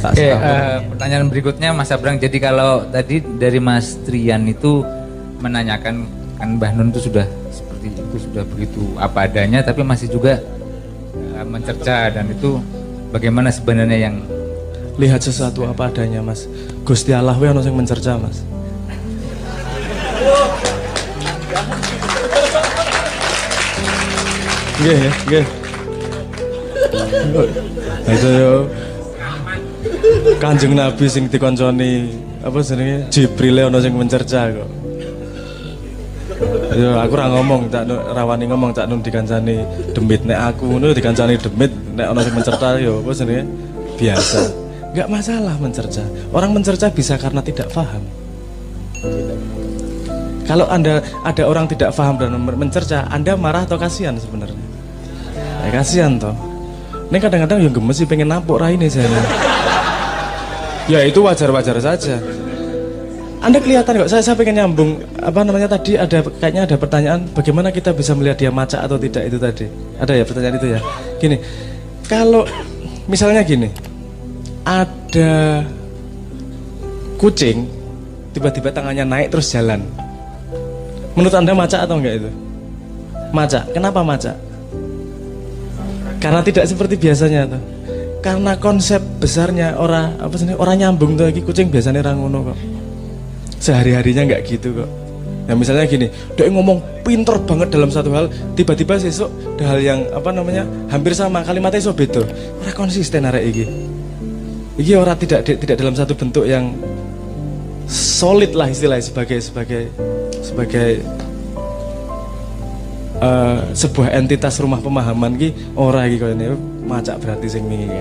Oke, pertanyaan berikutnya Mas Abrang. Jadi kalau tadi dari Mas Trian itu menanyakan kan Mbah Nun itu sudah seperti itu, sudah begitu apa adanya, tapi masih juga mencerca, dan itu bagaimana sebenarnya yang lihat sesuatu apa adanya, Mas. Gusti Allah we ono sing mencerca, Mas. Nggih, nggih. Itu yo Kanjeng Nabi sing dikonconi apa jenenge Jibril ono sing mencerca kok. Yo aku ora ngomong, tak rawani ngomong tak nun dikancani demit, nek aku ngono dikancani demit, nek ono sing mencerca yo apa jenenge biasa. Enggak masalah mencerca. Orang mencerca bisa karena tidak paham. Kalau ada orang tidak paham dan mencerca, Anda marah atau kasihan sebenarnya? Ya kasihan toh. Ini kadang-kadang yang gemes sih pengen napuk raine saya. Ya itu wajar-wajar saja. Anda kelihatan kok, saya pengen nyambung apa namanya tadi, kayaknya ada pertanyaan bagaimana kita bisa melihat dia macak atau tidak itu tadi. Ada ya pertanyaan itu ya. Gini, kalau misalnya gini, ada kucing tiba-tiba tangannya naik terus jalan. Menurut Anda macak atau enggak itu? Macak. Kenapa macak? Karena tidak seperti biasanya tuh. Karena konsep besarnya orang nyambung tuh lagi kucing biasanya orang ngono kok. Sehari-harinya nggak gitu kok. Nah misalnya gini, dia ngomong pinter banget dalam satu hal, tiba-tiba sesuk ada hal yang apa namanya hampir sama kalimatnya iso beda. Ora konsisten arek iki. Iki ora tidak dalam satu bentuk yang solid lah istilahnya sebagai sebuah entitas rumah pemahaman ki ora iki koyo ngene macak berarti sing wingi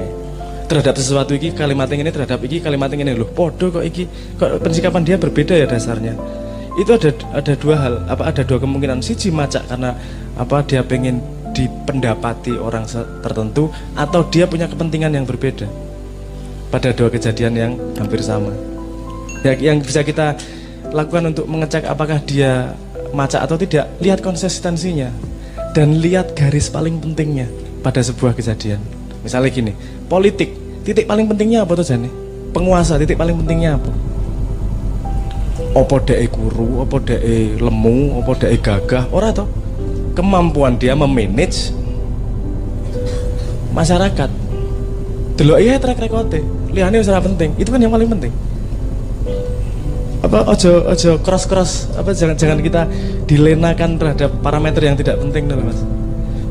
terhadap sesuatu iki kalimat ini terhadap iki kalimat ini loh podo kok iki kok pensikapan dia berbeda ya dasarnya. Itu ada dua hal, ada dua kemungkinan. Siji macak karena dia pengen dipendapati orang tertentu, atau dia punya kepentingan yang berbeda pada dua kejadian yang hampir sama. Ya, yang bisa kita lakukan untuk mengecek apakah dia macak atau tidak, lihat konsistensinya dan lihat garis paling pentingnya pada sebuah kejadian. Misalnya gini, politik, titik paling pentingnya apa tuh Jani? Penguasa, titik paling pentingnya apa? Apa dek guru, apa dek lemu, apa dek gagah, ora toh? Kemampuan dia memanage masyarakat. Delok iya track record-e, liyane wis ora penting, itu kan yang paling penting. Ojo cross jangan kita dilenakan terhadap parameter yang tidak penting dulu Mas.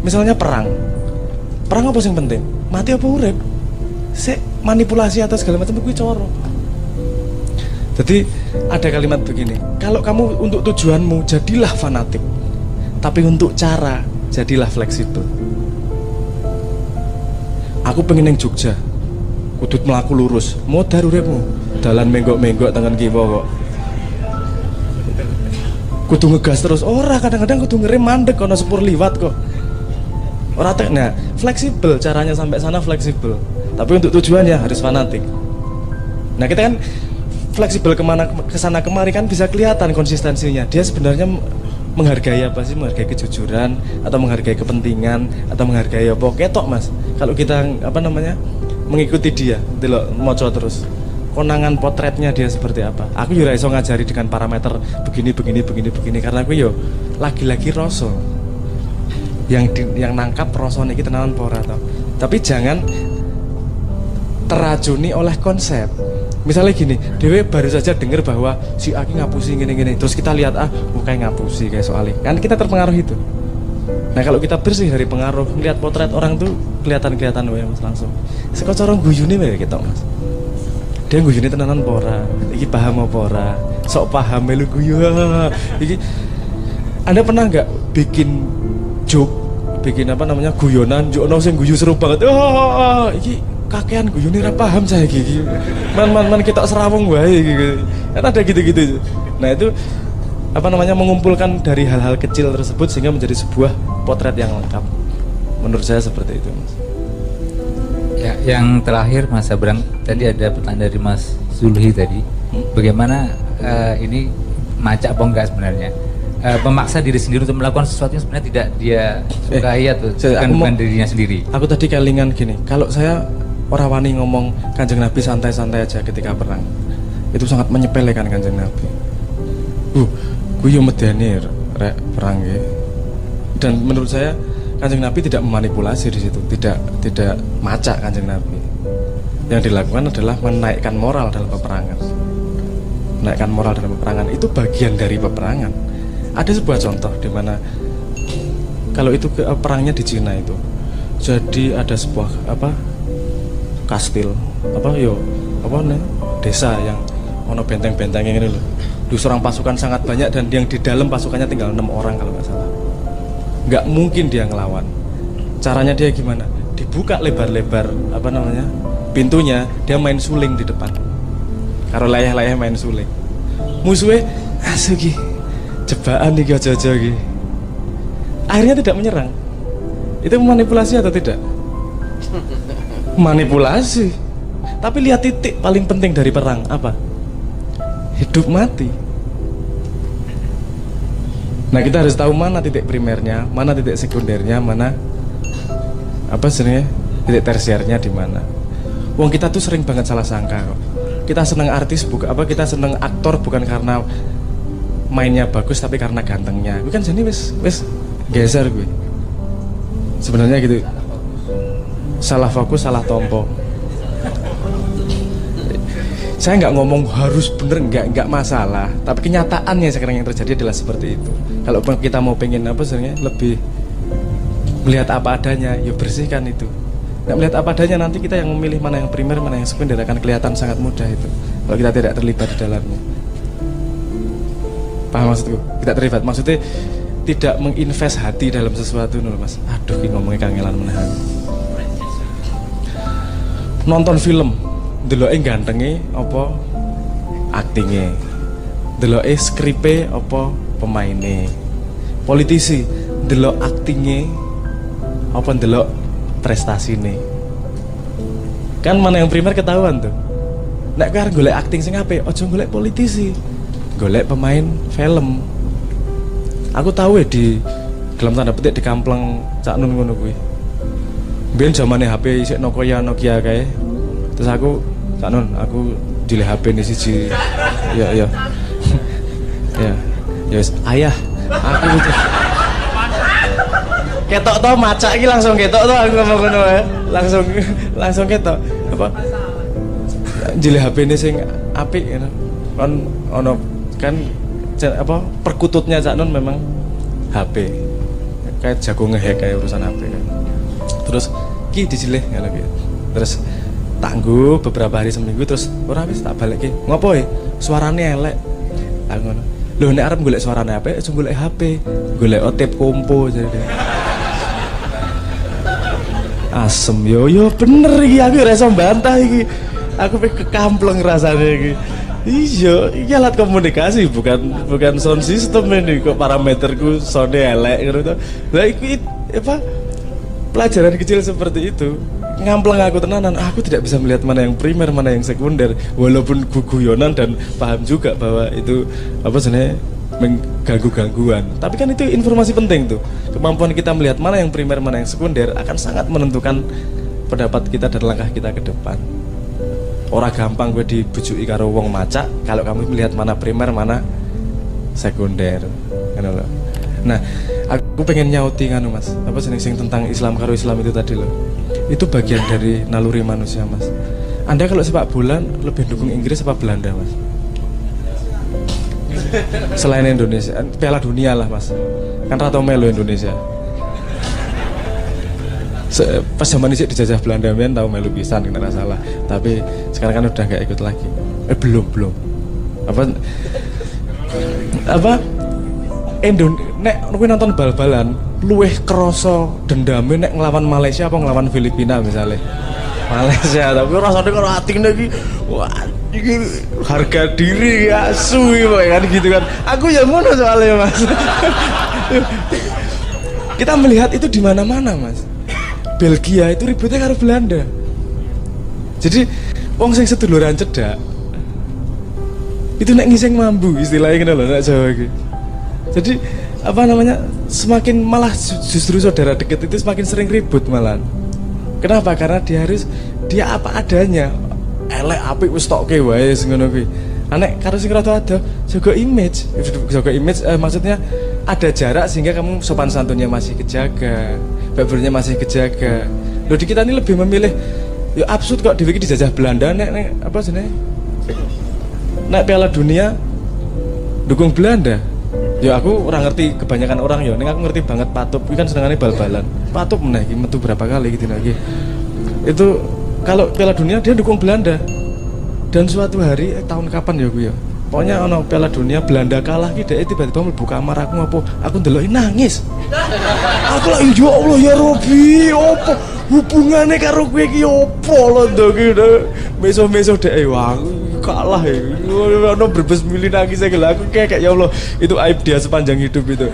Misalnya perang apa yang penting? Mati apa urip? Manipulasi atau segala macam itu coro. Jadi ada kalimat begini, kalau kamu untuk tujuanmu jadilah fanatik, tapi untuk cara jadilah fleksibel. Aku pengen yang Jogja, kudut melaku lurus, modar uripmu, dalan menggok-menggok tangan kiwa kok. Kudu ngegas terus, kadang-kadang kudu ngerem mandek kono sepur liwat kok. Nah, fleksibel, caranya sampai sana fleksibel. Tapi untuk tujuannya harus fanatik. Nah, kita kan fleksibel kesana kemari kan bisa kelihatan konsistensinya. Dia sebenarnya menghargai apa sih? Menghargai kejujuran atau menghargai kepentingan atau menghargai apa? Ketok Mas. Kalau kita mengikuti dia, delok moco terus. Konangan potretnya dia seperti apa. Aku juga iso ngajari dengan parameter begini karena aku yo lagi-lagi rasa. Yang nangkap rasane iki tenanan apa ora to. Tapi jangan teracuni oleh konsep. Misalnya gini, Dewe baru saja dengar bahwa si Aki ngapusi gini-gini, terus kita lihat kayak ngapusi kayak soalnya. Kan kita terpengaruh itu. Nah, kalau kita bersih dari pengaruh, melihat potret orang tuh kelihatan wae Mas langsung. Seko cara guyune wae ketok Mas. Dia guyune tenanan apa ora? Iki paham apa ora? Sok paham melu guyu. Iki Anda pernah enggak bikin joke, guyonan, jono sing guyu seru banget. Iki kakean guyune ora paham saya iki. Man kita serawung wae iki. Kan ada gitu-gitu. Nah, itu mengumpulkan dari hal-hal kecil tersebut sehingga menjadi sebuah potret yang lengkap. Menurut saya seperti itu, Mas. Ya, yang terakhir Mas Abrang, tadi ada pertanyaan dari Mas Zulhi tadi. Bagaimana ini macak apa enggak sebenarnya? Memaksa diri sendiri untuk melakukan sesuatu yang sebenarnya tidak dia sukai atau bukan dirinya sendiri. Aku tadi kelingan gini, kalau saya orang wani ngomong Kanjeng Nabi santai-santai aja ketika perang. Itu sangat menyepelekan Kanjeng Nabi. Gue yo medeni rek perang ya. Dan menurut saya Kanjeng Nabi tidak memanipulasi di situ, tidak macak Kanjeng Nabi. Yang dilakukan adalah menaikkan moral dalam peperangan. Menaikkan moral dalam peperangan itu bagian dari peperangan. Ada sebuah contoh di mana kalau itu perangnya di Cina itu. Jadi ada sebuah kastil desa yang ono benteng-benteng yang ini loh. Diserang pasukan sangat banyak dan yang di dalam pasukannya tinggal 6 orang kalau nggak salah. Nggak mungkin dia ngelawan. Caranya dia gimana? Dibuka lebar-lebar pintunya, dia main suling di depan. Karo layah-layah main suling. Musuhnya asuki jebaan nih jojo gitu. Akhirnya tidak menyerang. Itu manipulasi atau tidak? Manipulasi. Tapi lihat titik paling penting dari perang apa? Hidup mati. Nah, kita harus tahu mana titik primernya, mana titik sekundernya, mana titik tersiernya di mana. Wong kita tuh sering banget salah sangka kok. Kita seneng artis kita seneng aktor bukan karena mainnya bagus tapi karena gantengnya. Gue kan jadi wis geser gue. Sebenarnya gitu. Salah fokus, salah tompo. Saya nggak ngomong harus bener, nggak masalah. Tapi kenyataannya sekarang yang terjadi adalah seperti itu. Kalau kita mau pengen lebih melihat apa adanya, ya bersihkan itu. Nggak melihat apa adanya, nanti kita yang memilih mana yang primer, mana yang sekunder akan kelihatan sangat mudah itu. Kalau kita tidak terlibat di dalamnya. Paham maksudku? Tidak terlibat, maksudnya tidak menginvest hati dalam sesuatu nih mas. Aduh, ini ngomongnya kangelan menahan. Nonton film, deloke gantenge apa aktingnya, deloke skripe apa pemainnya. Politisi, delok aktingnya apa delok prestasi nih. Kan mana yang primer ketahuan tuh. Nek kan golek akting sing apik, aja golek politisi. Golek pemain film. Aku tahu ya di dalam tanda petik di kampleng Cak Nun ngono kuwi. Biyen zamane HP isik Nokia kae. Terus aku Cak Nun, aku dileh HP nih siji. Ya. Ya wis, ayah. Aku gitu. Ketok to macak iki langsung ketok to aku ngomong ngono wae. Langsung ketok. Apa? Jilih HP-ne sing apik ngono. Kon ono kan perkututnya Cak Nun memang HP. Kayak jago ngehack kayak urusan HP kan. Terus ki dijilih ngono ki. Terus tangguh beberapa hari seminggu terus ora wis tak balekke. Ngopo e? Suarane elek. Aku ngono. Lho nek arep golek suarane apik, aja golek HP, golek otip kompo jadi. Asem yo bener iki aku ora iso bantah iki. Aku pe kekampleng rasane iki. Iya, iki alat komunikasi bukan sound system ini kok parameterku sound elek gitu. Lah iki pelajaran kecil seperti itu. Ngampleng aku tenanan, aku tidak bisa melihat mana yang primer, mana yang sekunder, walaupun guyonan dan paham juga bahwa itu mengganggu gangguan. Tapi kan itu informasi penting tuh. Kemampuan kita melihat mana yang primer, mana yang sekunder akan sangat menentukan pendapat kita dan langkah kita ke depan. Ora gampang gue dibujuki karo wong macak kalau kamu melihat mana primer, mana sekunder. Nah, aku pengen nyauti kan mas, sing tentang Islam karo Islam itu tadi loh. Itu bagian dari naluri manusia mas. Anda kalau sepak bola lebih dukung Inggris apa Belanda mas? Selain Indonesia, Piala Dunia lah mas. Kan Ratu Melo Indonesia. Pas zaman ini dijajah Belanda men tahu melu pisan kena salah. Tapi sekarang kan udah nggak ikut lagi. Belum. Nek kowe nonton bal-balan luweh kroso dendame nek nglawan Malaysia apa nglawan Filipina misalnya. Malaysia tapi rasane karo atine iki wah iki harga diri asu kan gitu kan. Aku ya ngono soalnya mas. Kita melihat itu di mana-mana mas. Belgia itu ributnya karo Belanda. Jadi wong sing seduluran cedak itu nek ngising mambu istilahnya ngono lho nek Jawa iki. Jadi semakin malah justru saudara deket itu semakin sering ribut malah. Kenapa? Karena dia apa adanya. Elek apik wis tokke wae ngono kuwi. Anek karo sing rada ada jaga image. Maksudnya ada jarak sehingga kamu sopan santunnya masih kejaga, baburnya masih kejaga. Loh di kita ini lebih memilih ya absurd kok dhewe iki dijajah Belanda nek apa jenenge? Nek Piala Dunia dukung Belanda. Ya aku ora ngerti kebanyakan orang ya, ning aku ngerti banget Patup iki kan senengane bal-balan. Patup meneh iki metu berapa kali gitu lagi. Itu kalau Piala Dunia dia dukung Belanda. Dan suatu hari tahun kapan ya gue ya. Pokoknya ono Piala Dunia Belanda kalah ki dhek tiba-tiba mlebu kamar aku ndeloki nangis. Aku lagi ya Allah ya Robi, opo hubungane karo kowe iki opo lho ndok iki. Meso-meso dhek wah kalah ya. Ono berbes mili nangis aku kayak ya Allah, itu aib dia sepanjang hidup itu.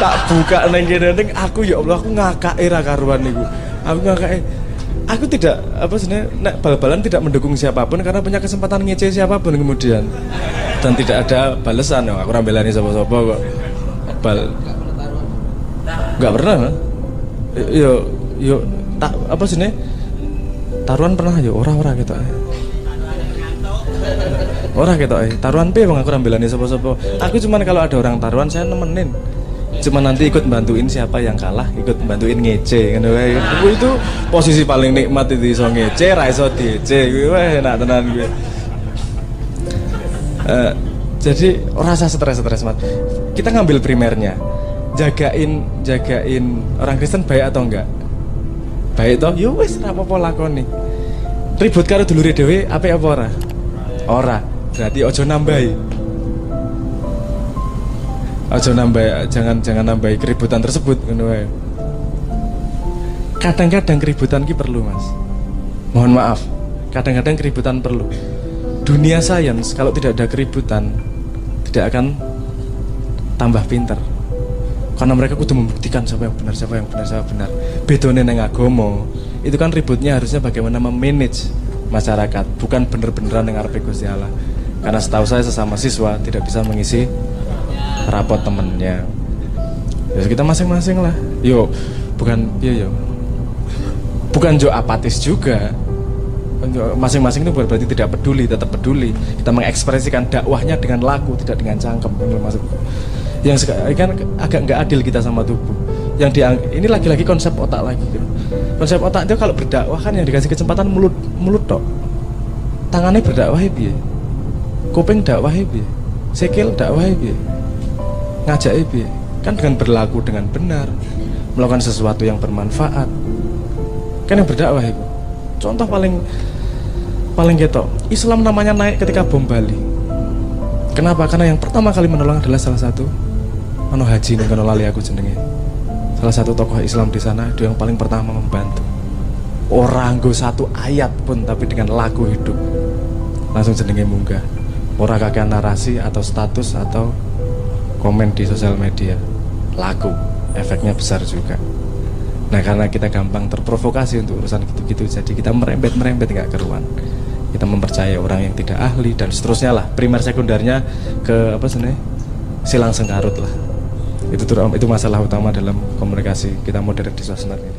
Tak buka nang kene ning aku ya Allah aku ngakake ra karuan niku. Aku ngakake aku tidak apa sebenarnya nek bal-balan tidak mendukung siapapun karena punya kesempatan ngece siapapun kemudian dan tidak ada balasan. Aku rambelani sapa-sapa kok bal nggak pernah kan? Yo tak apa sebenarnya taruhan pernah yo ora gitu ora gitu taruhan piye bang aku rambelani sapa-sapa. Aku cuman kalau ada orang taruhan saya nemenin, cuma nanti ikut bantuin siapa yang kalah, ikut bantuin ngece kan itu posisi paling nikmat itu iso ngece ra iso diece kuwi enak tenan kuwi. Jadi rasa stres Mat. Kita ngambil primernya. Jagain orang Kristen baik atau enggak? Baik toh? Yo wis ra apa-apa lakoni. Ribut karo dulure dhewe apik apa ora? Ora. Berarti ojo nambahi. Jangan nambahi keributan tersebut ngono wae. Kadang-kadang keributan ki perlu, Mas. Mohon maaf. Kadang-kadang keributan perlu. Dunia sains kalau tidak ada keributan tidak akan tambah pinter. Karena mereka kudu membuktikan siapa yang benar. Bedone nang agama, itu kan ributnya harusnya bagaimana memanage masyarakat, bukan bener-beneran yang ngarepe Gusti Allah. Karena setahu saya sesama siswa tidak bisa mengisi rapot temennya. Ya kita masing-masing lah. Bukan jo apatis juga. Masing-masing itu berarti tidak peduli, tetap peduli. Kita mengekspresikan dakwahnya dengan laku, tidak dengan cangkem. Yang kan agak nggak adil kita sama tubuh. Ini lagi-lagi konsep otak lagi. Konsep otak itu kalau berdakwah kan yang dikasih kesempatan mulut tok. Tangannya berdakwah piye? Kuping dakwah piye? Sikil dakwah piye? Ngajak piye? Kan dengan berlaku dengan benar, melakukan sesuatu yang bermanfaat. Kan yang berdakwah itu. Contoh paling ketok, Islam namanya naik ketika bom Bali. Kenapa? Karena yang pertama kali menolong adalah salah satu haji ning kono lali aku jenenge. Salah satu tokoh Islam di sana dia yang paling pertama membantu. Orang nggo satu ayat pun tapi dengan laku hidup. Langsung jenenge munggah. Ora kakean narasi atau status atau komen di sosial media. Laku, efeknya besar juga. Nah karena kita gampang terprovokasi untuk urusan gitu-gitu, jadi kita merembet nggak keruan. Kita mempercayai orang yang tidak ahli dan seterusnya lah. Primer sekundernya ke apa sebenarnya silang sengkarut lah. Itu masalah utama dalam komunikasi kita modern di sosmed ini.